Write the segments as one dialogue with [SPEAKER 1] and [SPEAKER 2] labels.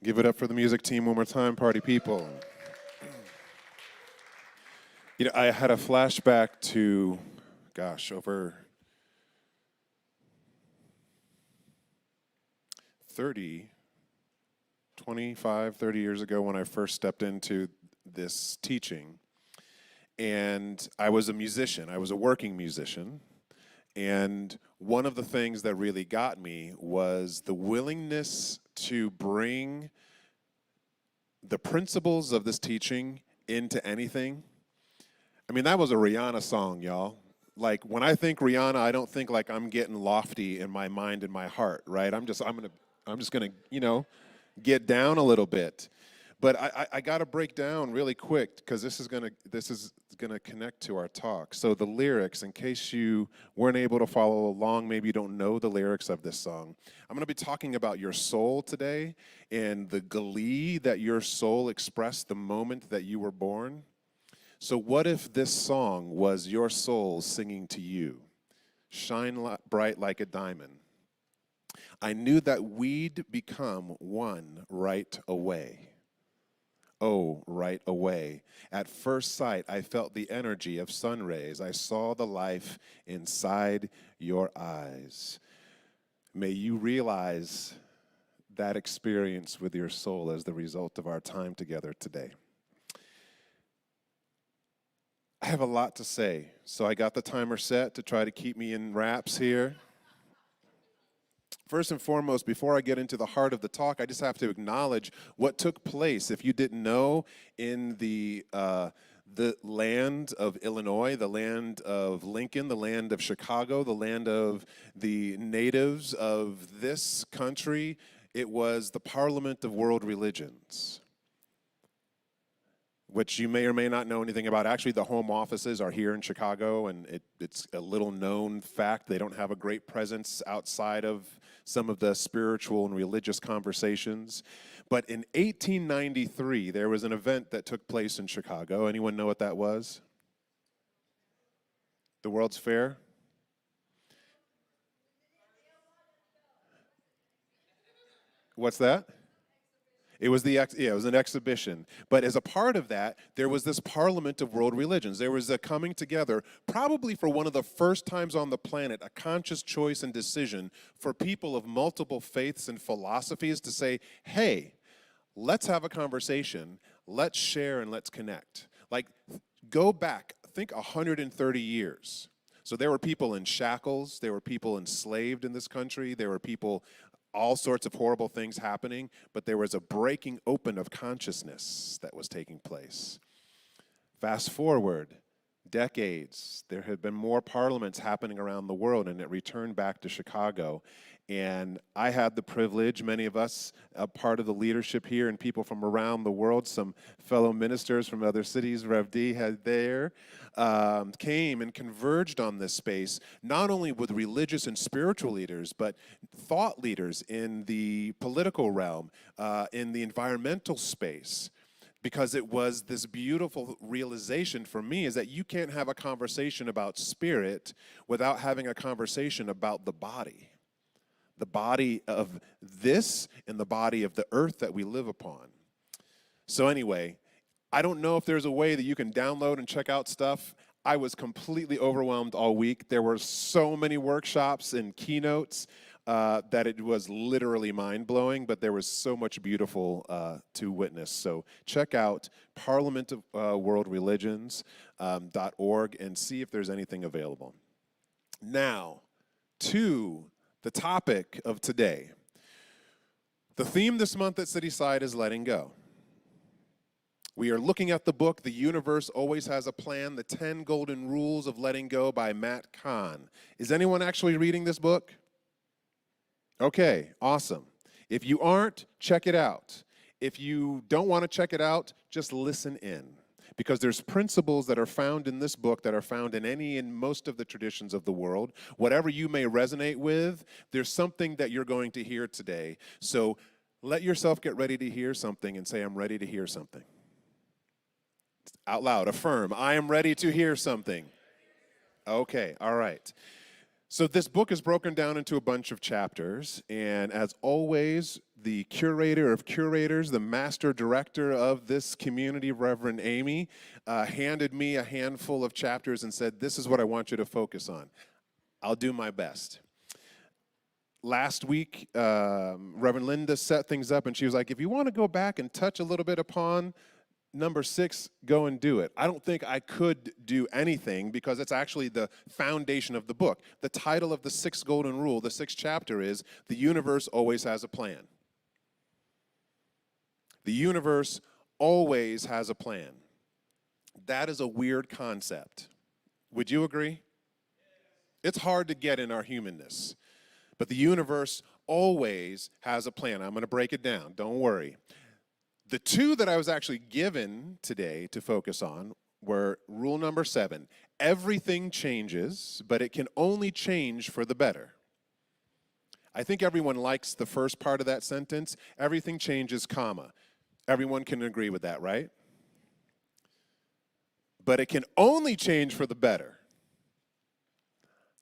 [SPEAKER 1] Give it up for the music team one more time, party people. I had a flashback to, over 30, 25, 30 years ago when I first stepped into this teaching. And I was a musician. I was a working musician. And one of the things that really got me was the willingness to bring the principles of this teaching into anything. I mean, that was a Rihanna song, y'all. Like, when I think Rihanna, I don't think like I'm getting lofty in my mind and my heart, right? I'm just gonna, get down a little bit. But I got to break down really quick because this is gonna connect to our talk. So the lyrics, in case you weren't able to follow along, maybe you don't know the lyrics of this song. I'm gonna be talking about your soul today and the glee that your soul expressed the moment that you were born. So what if this song was your soul singing to you? Shine bright like a diamond. I knew that we'd become one right away. Oh, right away. At first sight, I felt the energy of sun rays. I saw the life inside your eyes. May you realize that experience with your soul as the result of our time together today. I have a lot to say, so I got the timer set to try to keep me in wraps here. First and foremost, before I get into the heart of the talk, I just have to acknowledge what took place. If you didn't know, in the land of Illinois, the land of Lincoln, the land of Chicago, the land of the natives of this country, it was the Parliament of World Religions, which you may or may not know anything about. Actually, the home offices are here in Chicago, and it's a little known fact. They don't have a great presence outside of some of the spiritual and religious conversations. But in 1893, there was an event that took place in Chicago. Anyone know what that was? The World's Fair? What's that? It was it was an exhibition. But as a part of that, there was this Parliament of World Religions. There was a coming together, probably for one of the first times on the planet, a conscious choice and decision for people of multiple faiths and philosophies to say, hey, let's have a conversation, let's share, and let's connect. Like, go back, think 130 years. So there were people in shackles, there were people enslaved in this country, there were people, all sorts of horrible things happening, but there was a breaking open of consciousness that was taking place. Fast forward decades, there had been more parliaments happening around the world, and it returned back to Chicago. And I had the privilege, many of us, a part of the leadership here, and people from around the world, some fellow ministers from other cities, Rev D had there, came and converged on this space, not only with religious and spiritual leaders, but thought leaders in the political realm, in the environmental space. Because it was this beautiful realization for me is that you can't have a conversation about spirit without having a conversation about the body of this and the body of the earth that we live upon. So anyway, I don't know if there's a way that you can download and check out stuff. I was completely overwhelmed all week. There were so many workshops and keynotes that it was literally mind-blowing, but there was so much beautiful to witness. So check out parliamentofworldreligions.org and see if there's anything available. Now, to the topic of today. The theme this month at Cityside is letting go. We are looking at the book, The Universe Always Has a Plan, The 10 Golden Rules of Letting Go by Matt Kahn. Is anyone actually reading this book? Okay, awesome. If you aren't, check it out. If you don't want to check it out, just listen in. Because there's principles that are found in this book that are found in any and most of the traditions of the world. Whatever you may resonate with, there's something that you're going to hear today. So let yourself get ready to hear something and say, I'm ready to hear something. Out loud, affirm, I am ready to hear something. Okay, all right. So this book is broken down into a bunch of chapters, and as always, the curator of curators, the master director of this community, Reverend Amy, handed me a handful of chapters and said, "This is what I want you to focus on." I'll do my best. Last week, Reverend Linda set things up, and she was like, "If you want to go back and touch a little bit upon number 6, go and do it." I don't think I could do anything because it's actually the foundation of the book. The title of the 6th golden rule, the 6th chapter, is "The universe always has a plan." The universe always has a plan. That is a weird concept. Would you agree? It's hard to get in our humanness. But the universe always has a plan. I'm going to break it down. Don't worry. The 2 that I was actually given today to focus on were rule number 7. Everything changes, but it can only change for the better. I think everyone likes the first part of that sentence. Everything changes, comma. Everyone can agree with that, right? But it can only change for the better.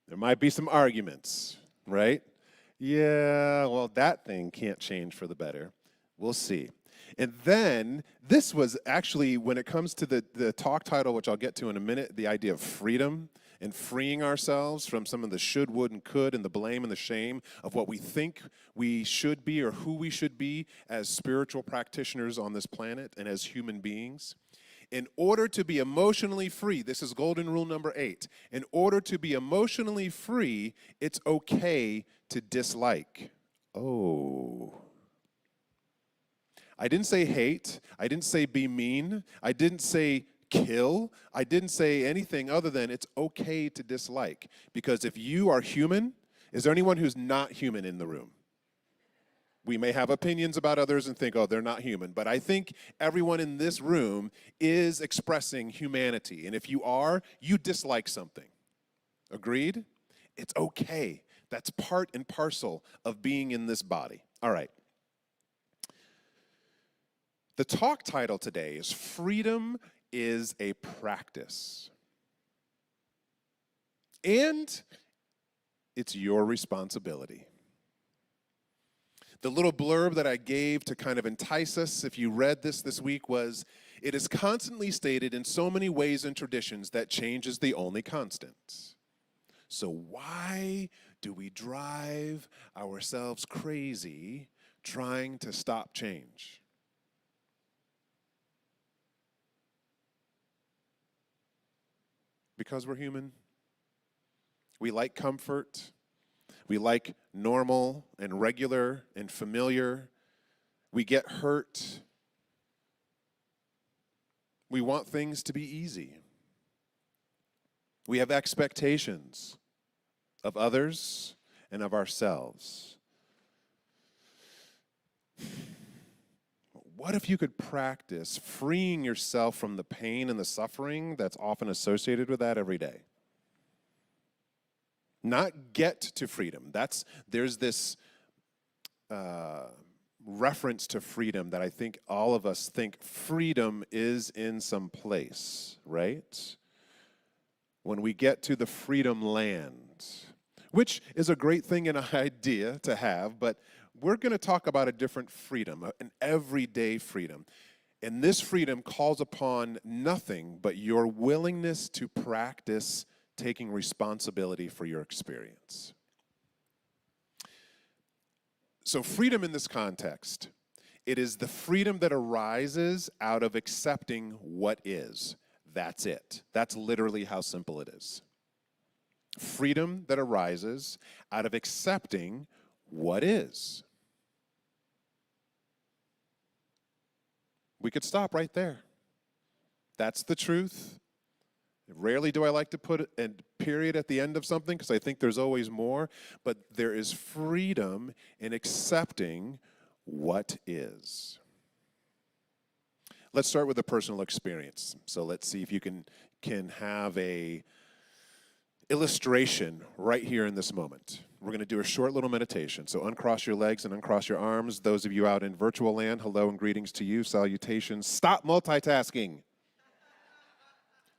[SPEAKER 1] There might be some arguments, right? Yeah, well, that thing can't change for the better. We'll see. And then this was actually, when it comes to the talk title, which I'll get to in a minute, the idea of freedom and freeing ourselves from some of the should, would, and could, and the blame and the shame of what we think we should be or who we should be as spiritual practitioners on this planet and as human beings. In order to be emotionally free, this is golden rule number 8. In order to be emotionally free, it's okay to dislike. Oh. I didn't say hate. I didn't say be mean. I didn't say kill. I didn't say anything other than it's okay to dislike. Because if you are human, is there anyone who's not human in the room? We may have opinions about others and think, oh, they're not human. But I think everyone in this room is expressing humanity. And if you are, you dislike something. Agreed? It's okay. That's part and parcel of being in this body. All right. The talk title today is Freedom is a Practice. And it's your responsibility. The little blurb that I gave to kind of entice us, if you read this week, was, "It is constantly stated in so many ways and traditions that change is the only constant. So why do we drive ourselves crazy trying to stop change?" Because we're human. We like comfort. We like normal and regular and familiar. We get hurt. We want things to be easy. We have expectations of others and of ourselves. What if you could practice freeing yourself from the pain and the suffering that's often associated with that every day? Not get to freedom. There's this reference to freedom that I think all of us think freedom is in some place, right? When we get to the freedom land, which is a great thing and an idea to have, but we're going to talk about a different freedom, an everyday freedom. And this freedom calls upon nothing but your willingness to practice taking responsibility for your experience. So freedom in this context, it is the freedom that arises out of accepting what is. That's it. That's literally how simple it is. Freedom that arises out of accepting what is. We could stop right there. That's the truth. Rarely do I like to put a period at the end of something because I think there's always more, but there is freedom in accepting what is. Let's start with a personal experience. So let's see if you can have a illustration right here in this moment. We're going to do a short little meditation. So uncross your legs and uncross your arms. Those of you out in virtual land, hello and greetings to you. Salutations. Stop multitasking.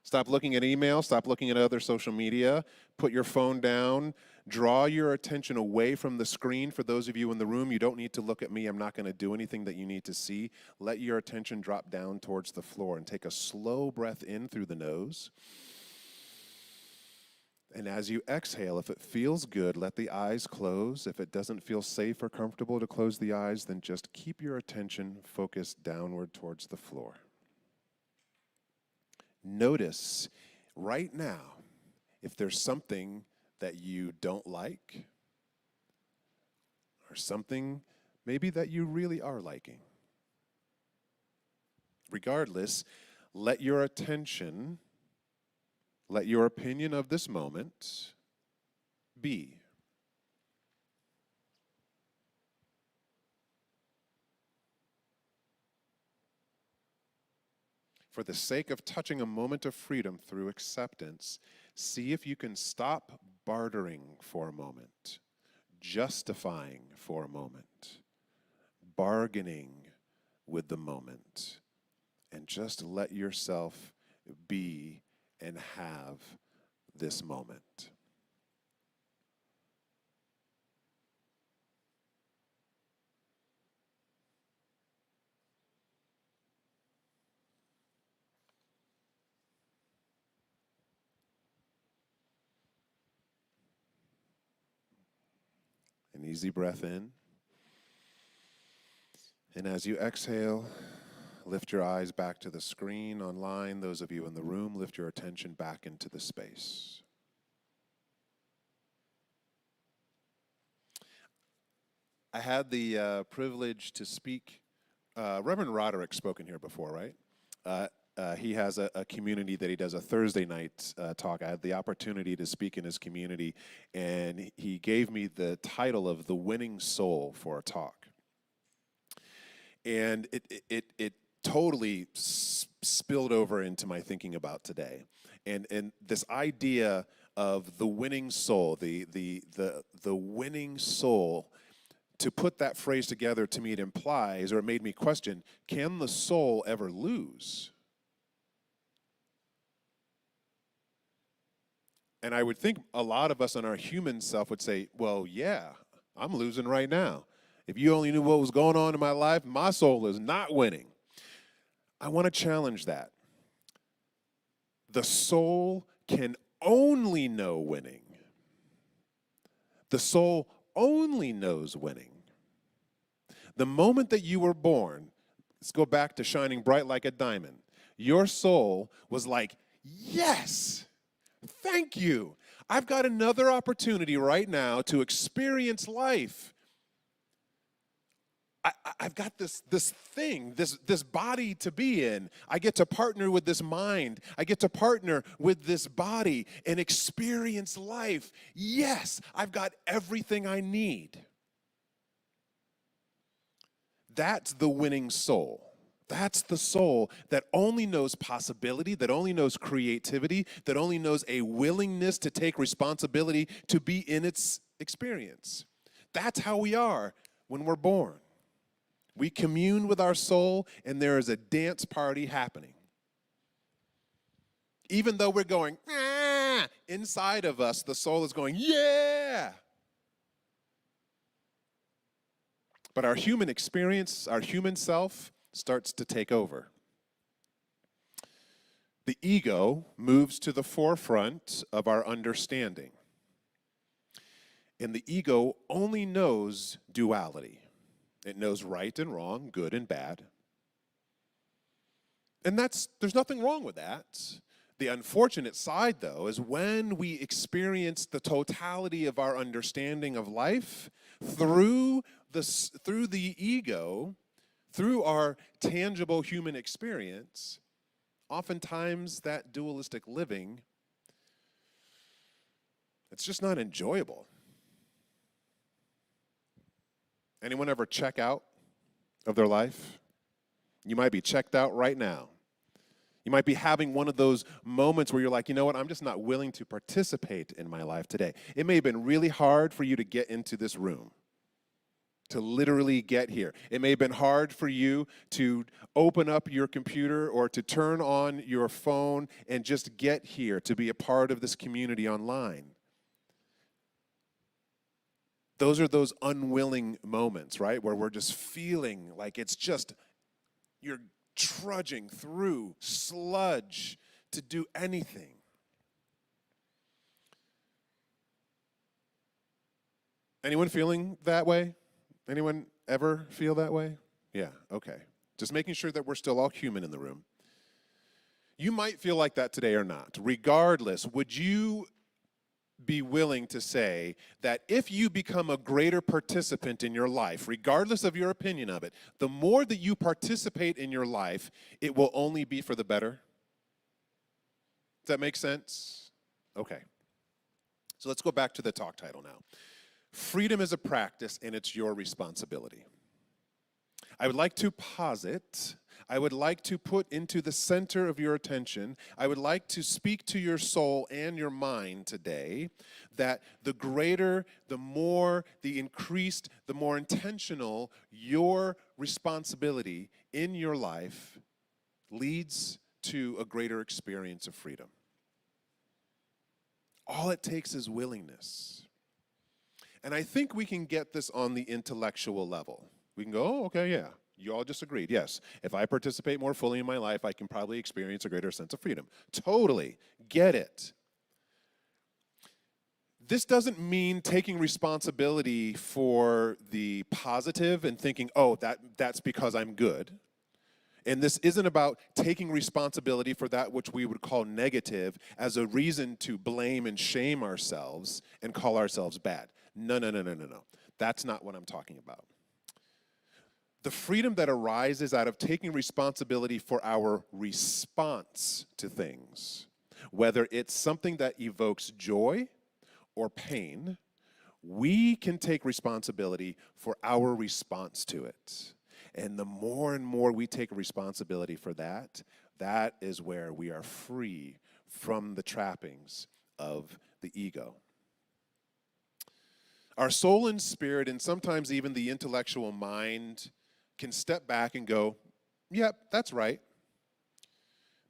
[SPEAKER 1] Stop looking at email. Stop looking at other social media. Put your phone down. Draw your attention away from the screen. For those of you in the room, you don't need to look at me. I'm not going to do anything that you need to see. Let your attention drop down towards the floor and take a slow breath in through the nose. And as you exhale, if it feels good, let the eyes close. If it doesn't feel safe or comfortable to close the eyes, then just keep your attention focused downward towards the floor. Notice right now if there's something that you don't like or something maybe that you really are liking. Regardless, let your attention, let your opinion of this moment be. For the sake of touching a moment of freedom through acceptance, see if you can stop bartering for a moment, justifying for a moment, bargaining with the moment, and just let yourself be and have this moment. An easy breath in. And as you exhale, lift your eyes back to the screen online. Those of you in the room, lift your attention back into the space. I had the privilege to speak. Reverend Roderick's spoken here before, right? He has a community that he does a Thursday night talk. I had the opportunity to speak in his community, and he gave me the title of The Winning Soul for a talk. And it totally spilled over into my thinking about today. And this idea of the winning soul, the winning soul, to put that phrase together, to me it implies, or it made me question, can the soul ever lose? And I would think a lot of us on our human self would say, well, yeah, I'm losing right now. If you only knew what was going on in my life, my soul is not winning. I want to challenge that. The soul can only know winning. The soul only knows winning. The moment that you were born, let's go back to shining bright like a diamond. Your soul was like, yes, thank you. I've got another opportunity right now to experience life. I've got this thing, this body to be in. I get to partner with this mind. I get to partner with this body and experience life. Yes, I've got everything I need. That's the winning soul. That's the soul that only knows possibility, that only knows creativity, that only knows a willingness to take responsibility to be in its experience. That's how we are when we're born. We commune with our soul, and there is a dance party happening. Even though we're going, ah, inside of us, the soul is going, yeah. But our human experience, our human self, starts to take over. The ego moves to the forefront of our understanding. And the ego only knows duality. It knows right and wrong, good and bad. And there's nothing wrong with that. The unfortunate side, though, is when we experience the totality of our understanding of life through the ego, through our tangible human experience, oftentimes that dualistic living, it's just not enjoyable. Anyone ever check out of their life? You might be checked out right now. You might be having one of those moments where you're like, you know what, I'm just not willing to participate in my life today. It may have been really hard for you to get into this room, to literally get here. It may have been hard for you to open up your computer or to turn on your phone and just get here, to be a part of this community online. Those are those unwilling moments, right? Where we're just feeling like it's just, you're trudging through sludge to do anything. Anyone feeling that way? Anyone ever feel that way? Yeah, okay. Just making sure that we're still all human in the room. You might feel like that today or not. Regardless, would you be willing to say that if you become a greater participant in your life, regardless of your opinion of it, the more that you participate in your life, it will only be for the better? Does that make sense? Okay. So let's go back to the talk title now. Freedom is a practice and it's your responsibility. I would like to posit, I would like to put into the center of your attention, I would like to speak to your soul and your mind today that the greater, the more, the increased, the more intentional your responsibility in your life leads to a greater experience of freedom. All it takes is willingness. And I think we can get this on the intellectual level. We can go, oh, okay, yeah, you all just agreed. Yes, if I participate more fully in my life, I can probably experience a greater sense of freedom. Totally, get it. This doesn't mean taking responsibility for the positive and thinking, oh, that's because I'm good. And this isn't about taking responsibility for that which we would call negative as a reason to blame and shame ourselves and call ourselves bad. No. That's not what I'm talking about. The freedom that arises out of taking responsibility for our response to things, whether it's something that evokes joy or pain, we can take responsibility for our response to it. And the more and more we take responsibility for that, that is where we are free from the trappings of the ego. Our soul and spirit, and sometimes even the intellectual mind, can step back and go, yep, that's right.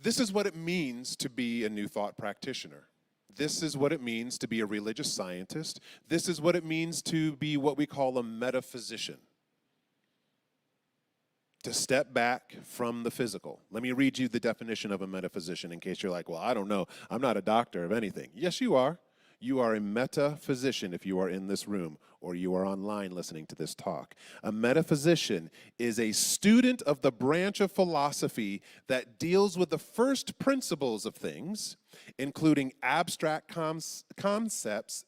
[SPEAKER 1] This is what it means to be a New Thought practitioner. This is what it means to be a religious scientist. This is what it means to be what we call a metaphysician. To step back from the physical. Let me read you the definition of a metaphysician in case you're like, well, I don't know. I'm not a doctor of anything. Yes, you are. You are a metaphysician if you are in this room or you are online listening to this talk. A metaphysician is a student of the branch of philosophy that deals with the first principles of things, including abstract concepts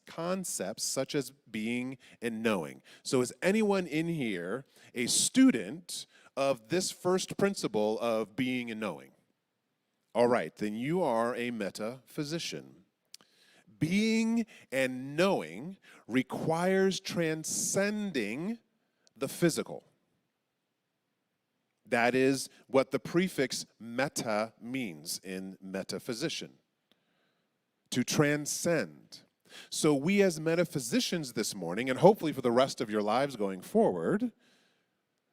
[SPEAKER 1] such as being and knowing. So is anyone in here a student of this first principle of being and knowing? All right, then you are a metaphysician. Being and knowing requires transcending the physical. That is what the prefix meta means in metaphysician. To transcend. So we as metaphysicians this morning, and hopefully for the rest of your lives going forward,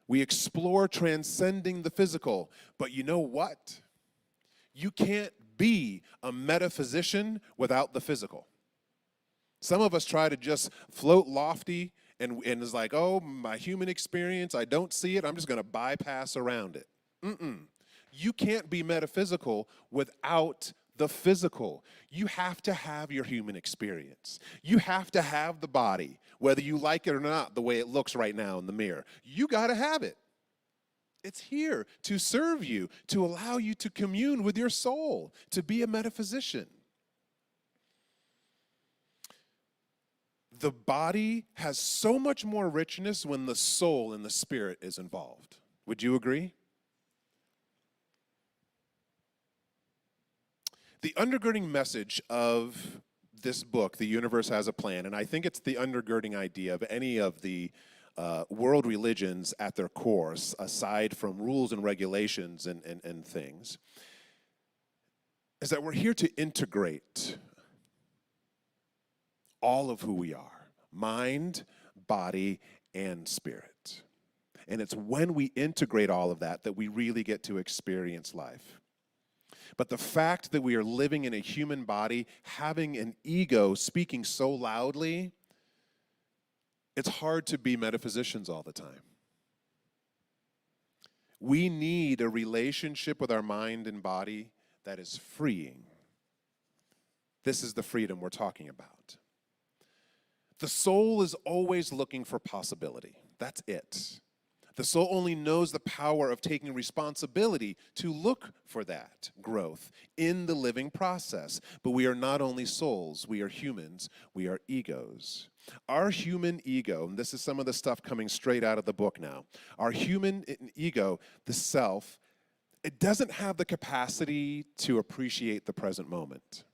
[SPEAKER 1] we explore transcending the physical. But you know what? You can't be a metaphysician without the physical. Some of us try to just float lofty and it's like, oh, my human experience, I don't see it, I'm just going to bypass around it. You can't be metaphysical without the physical. You have to have your human experience. You have to have the body, whether you like it or not, the way it looks right now in the mirror. You got to have it. It's here to serve you, to allow you to commune with your soul, to be a metaphysician. The body has so much more richness when the soul and the spirit is involved. Would you agree? The undergirding message of this book, The Universe Has a Plan, and I think it's the undergirding idea of any of the world religions at their core, aside from rules and regulations and things, is that we're here to integrate all of who we are, mind, body, and spirit. And it's when we integrate all of that that we really get to experience life. But the fact that we are living in a human body, having an ego speaking so loudly, It's hard to be metaphysicians all the time. We need a relationship with our mind and body that is freeing. This is the freedom we're talking about. The soul is always looking for possibility. That's it. The soul only knows the power of taking responsibility to look for that growth in the living process. But we are not only souls, we are humans, we are egos. Our human ego, and this is some of the stuff coming straight out of the book now, our human ego, the self, it doesn't have the capacity to appreciate the present moment.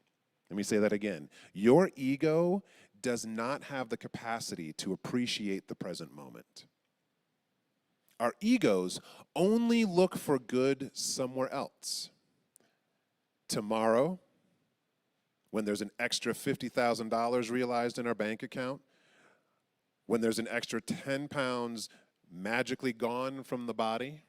[SPEAKER 1] Let me say that again. Your ego does not have the capacity to appreciate the present moment. Our egos only look for good somewhere else. Tomorrow, when there's an extra $50,000 realized in our bank account, when there's an extra 10 pounds magically gone from the body,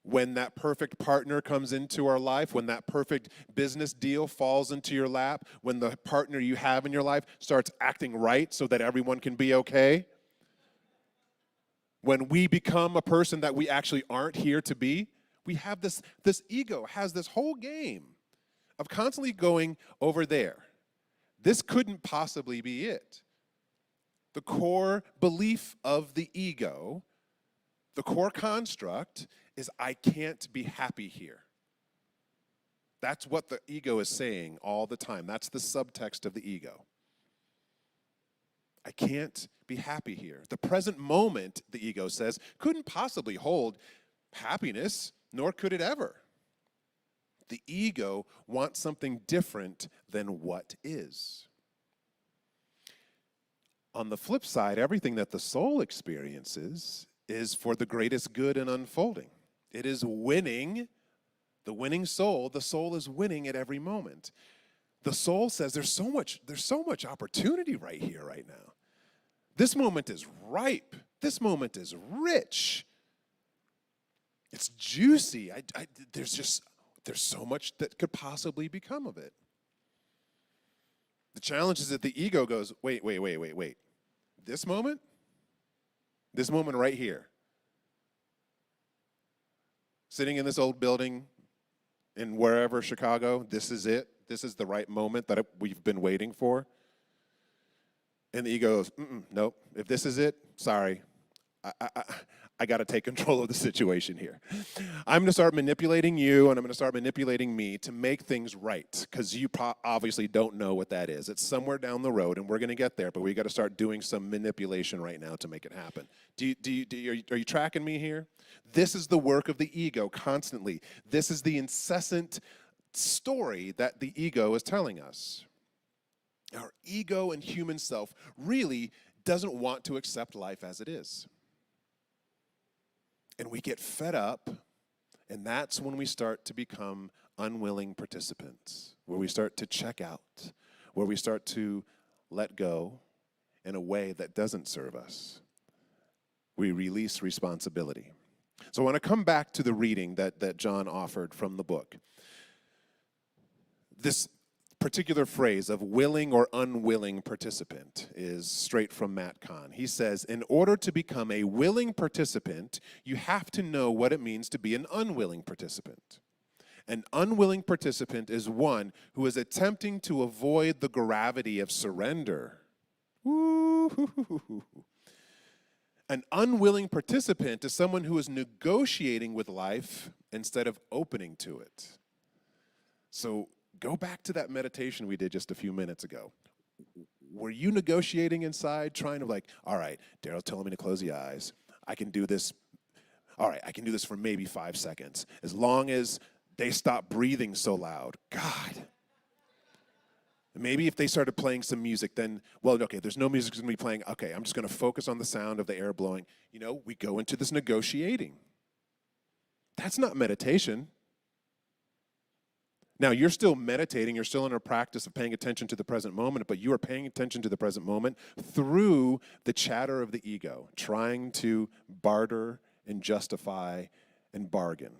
[SPEAKER 1] when that perfect partner comes into our life, when that perfect business deal falls into your lap, when the partner you have in your life starts acting right so that everyone can be okay, when we become a person that we actually aren't here to be, we have this ego has this whole game of constantly going over there. This couldn't possibly be it. The core belief of the ego, the core construct, is I can't be happy here. That's what the ego is saying all the time. That's the subtext of the ego. I can't be happy here. The present moment, the ego says, couldn't possibly hold happiness, nor could it ever. The ego wants something different than what is. On the flip side, everything that the soul experiences is for the greatest good and unfolding. It is winning, the winning soul. The soul is winning at every moment. The soul says there's so much opportunity right here, right now. This moment is ripe. This moment is rich. It's juicy. There's so much that could possibly become of it. The challenge is that the ego goes, wait. This moment right here. Sitting in this old building in wherever, Chicago, this is it. This is the right moment that we've been waiting for. And the ego goes, nope. If this is it, sorry. I got to take control of the situation here. I'm going to start manipulating you, and I'm going to start manipulating me to make things right, because you obviously don't know what that is. It's somewhere down the road, and we're going to get there, but we got to start doing some manipulation right now to make it happen. Are you tracking me here? This is the work of the ego constantly. This is the incessant story that the ego is telling us. Our ego and human self really doesn't want to accept life as it is. And we get fed up, and that's when we start to become unwilling participants, where we start to check out, where we start to let go in a way that doesn't serve us. We release responsibility. So I want to come back to the reading that John offered from the book. This particular phrase of willing or unwilling participant is straight from Matt Kahn. He says, in order to become a willing participant, you have to know what it means to be an unwilling participant. An unwilling participant is one who is attempting to avoid the gravity of surrender. Woo-hoo-hoo-hoo. An unwilling participant is someone who is negotiating with life instead of opening to it. So go back to that meditation we did just a few minutes ago. Were you negotiating inside, trying to all right, Darrell's telling me to close the eyes. I can do this. All right, I can do this for maybe 5 seconds. As long as they stop breathing so loud. God. Maybe if they started playing some music, then, well, okay, there's no music going to be playing. Okay, I'm just going to focus on the sound of the air blowing. We go into this negotiating. That's not meditation. Now, you're still meditating, you're still in a practice of paying attention to the present moment, but you are paying attention to the present moment through the chatter of the ego, trying to barter and justify and bargain.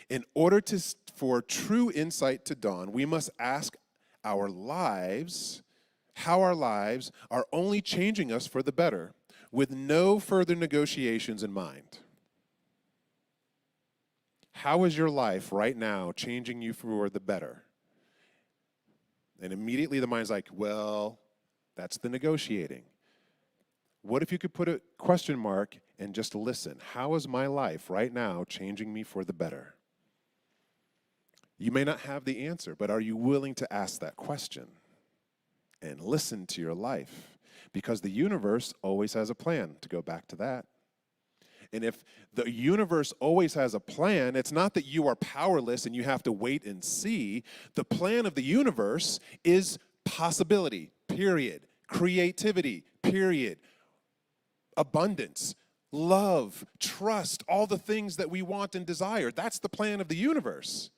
[SPEAKER 1] In order for true insight to dawn, we must ask our lives how our lives are only changing us for the better, with no further negotiations in mind. How is your life right now changing you for the better? And immediately the mind's like, well, that's the negotiating. What if you could put a question mark and just listen? How is my life right now changing me for the better? You may not have the answer, but are you willing to ask that question and listen to your life? Because the universe always has a plan, to go back to that. And if the universe always has a plan, it's not that you are powerless and you have to wait and see. The plan of the universe is possibility, period. Creativity, period. Abundance, love, trust, all the things that we want and desire. That's the plan of the universe.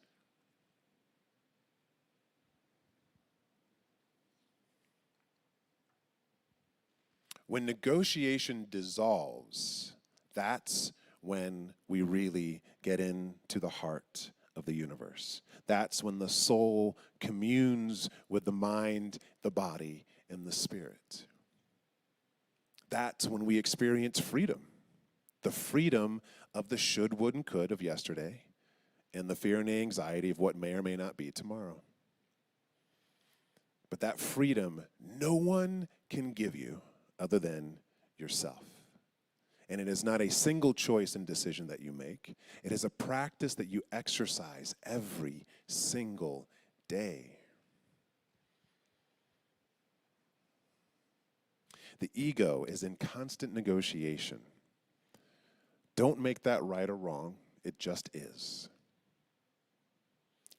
[SPEAKER 1] When negotiation dissolves, that's when we really get into the heart of the universe. That's when the soul communes with the mind, the body, and the spirit. That's when we experience freedom. The freedom of the should, would, and could of yesterday, and the fear and anxiety of what may or may not be tomorrow. But that freedom, no one can give you other than yourself. And it is not a single choice and decision that you make. It is a practice that you exercise every single day. The ego is in constant negotiation. Don't make that right or wrong. It just is.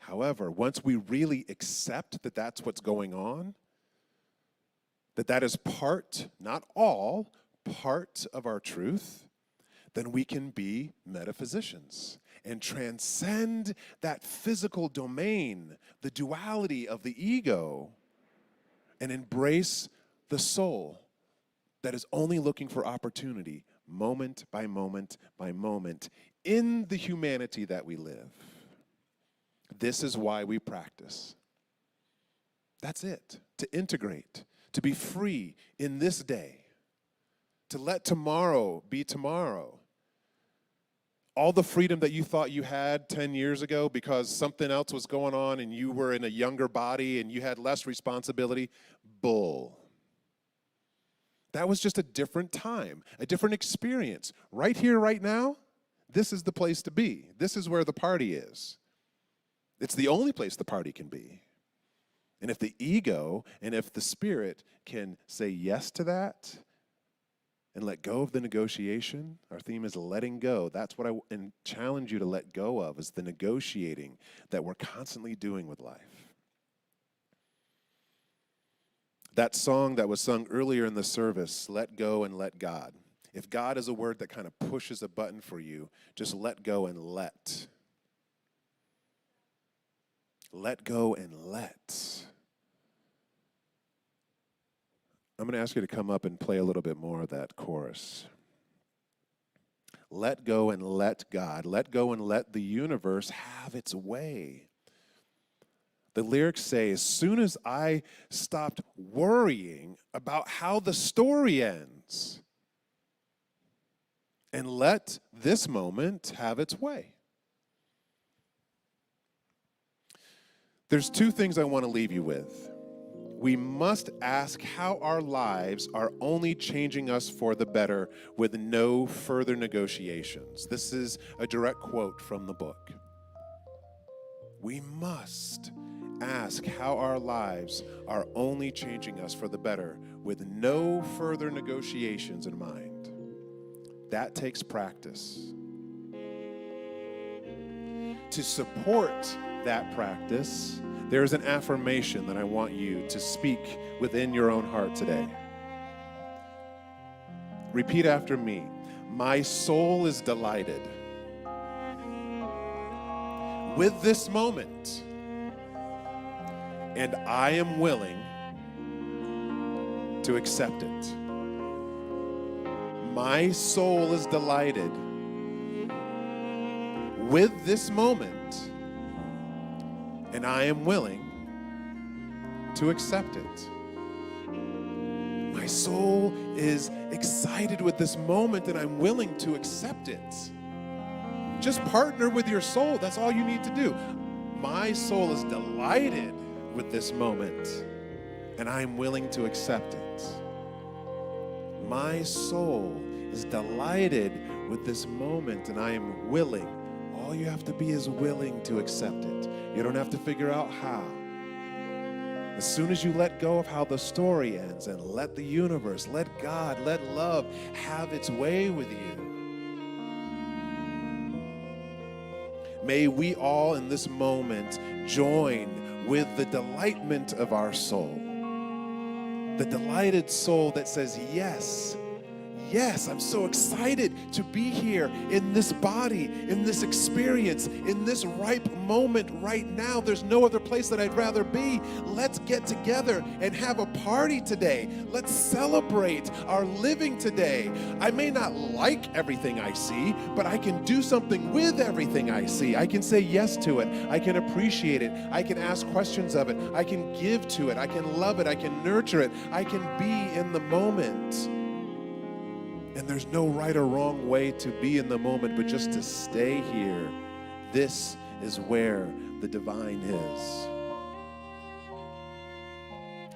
[SPEAKER 1] However, once we really accept that that's what's going on, that is part, not all, part of our truth, then we can be metaphysicians and transcend that physical domain, the duality of the ego, and embrace the soul that is only looking for opportunity, moment by moment by moment, in the humanity that we live. This is why we practice. That's it, to integrate, to be free in this day, to let tomorrow be tomorrow. All the freedom that you thought you had 10 years ago because something else was going on and you were in a younger body and you had less responsibility, bull. That was just a different time, a different experience. Right here, right now, this is the place to be. This is where the party is. It's the only place the party can be. And if the ego and if the spirit can say yes to that and let go of the negotiation, our theme is letting go. That's what I challenge you to let go of, is the negotiating that we're constantly doing with life. That song that was sung earlier in the service, Let Go and Let God. If God is a word that kind of pushes a button for you, just let go and let. Let go and let. I'm going to ask you to come up and play a little bit more of that chorus. Let go and let God. Let go and let the universe have its way. The lyrics say, as soon as I stopped worrying about how the story ends, and let this moment have its way. There's two things I want to leave you with. We must ask how our lives are only changing us for the better with no further negotiations. This is a direct quote from the book. We must ask how our lives are only changing us for the better with no further negotiations in mind. That takes practice. To support that practice, there is an affirmation that I want you to speak within your own heart today. Repeat after me. My soul is delighted with this moment, and I am willing to accept it. My soul is delighted with this moment, and I am willing to accept it. My soul is excited with this moment, and I'm willing to accept it. Just partner with your soul. That's all you need to do. My soul is delighted with this moment, and I'm willing to accept it. My soul is delighted with this moment, and I am willing. All you have to be is willing to accept it. You don't have to figure out how. As soon as you let go of how the story ends and let the universe, let God, let love have its way with you, may we all in this moment join with the delightment of our soul. The delighted soul that says, yes, yes, I'm so excited to be here in this body, in this experience, in this ripe moment right now. There's no other place that I'd rather be. Let's get together and have a party today. Let's celebrate our living today. I may not like everything I see, but I can do something with everything I see. I can say yes to it. I can appreciate it. I can ask questions of it. I can give to it. I can love it. I can nurture it. I can be in the moment. And there's no right or wrong way to be in the moment, but just to stay here. This is where the divine is.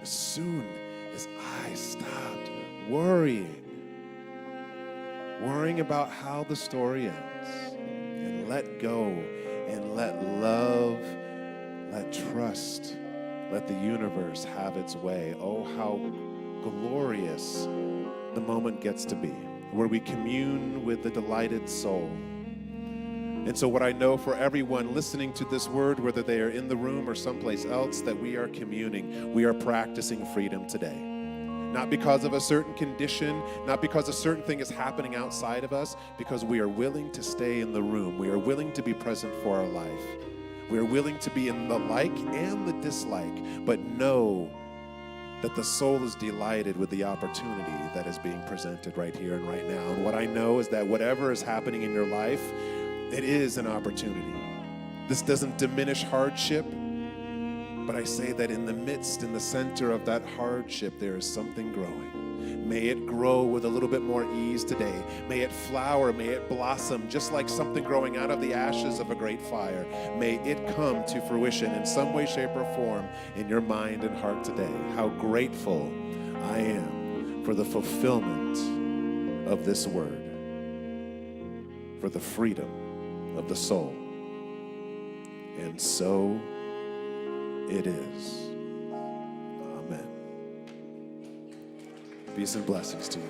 [SPEAKER 1] As soon as I stopped worrying about how the story ends, and let go, and let love, let trust, let the universe have its way. Oh, how glorious the moment gets to be, where we commune with the delighted soul. And so what I know for everyone listening to this word, whether they are in the room or someplace else, that we are communing, we are practicing freedom today. Not because of a certain condition, not because a certain thing is happening outside of us, because we are willing to stay in the room. We are willing to be present for our life. We are willing to be in the like and the dislike, but know that the soul is delighted with the opportunity that is being presented right here and right now. And what I know is that whatever is happening in your life, it is an opportunity. This doesn't diminish hardship, but I say that in the midst, in the center of that hardship, there is something growing. May it grow with a little bit more ease today. May it flower, may it blossom, just like something growing out of the ashes of a great fire. May it come to fruition in some way, shape, or form in your mind and heart today. How grateful I am for the fulfillment of this word, for the freedom of the soul. And so it is. Amen. Peace and blessings to you.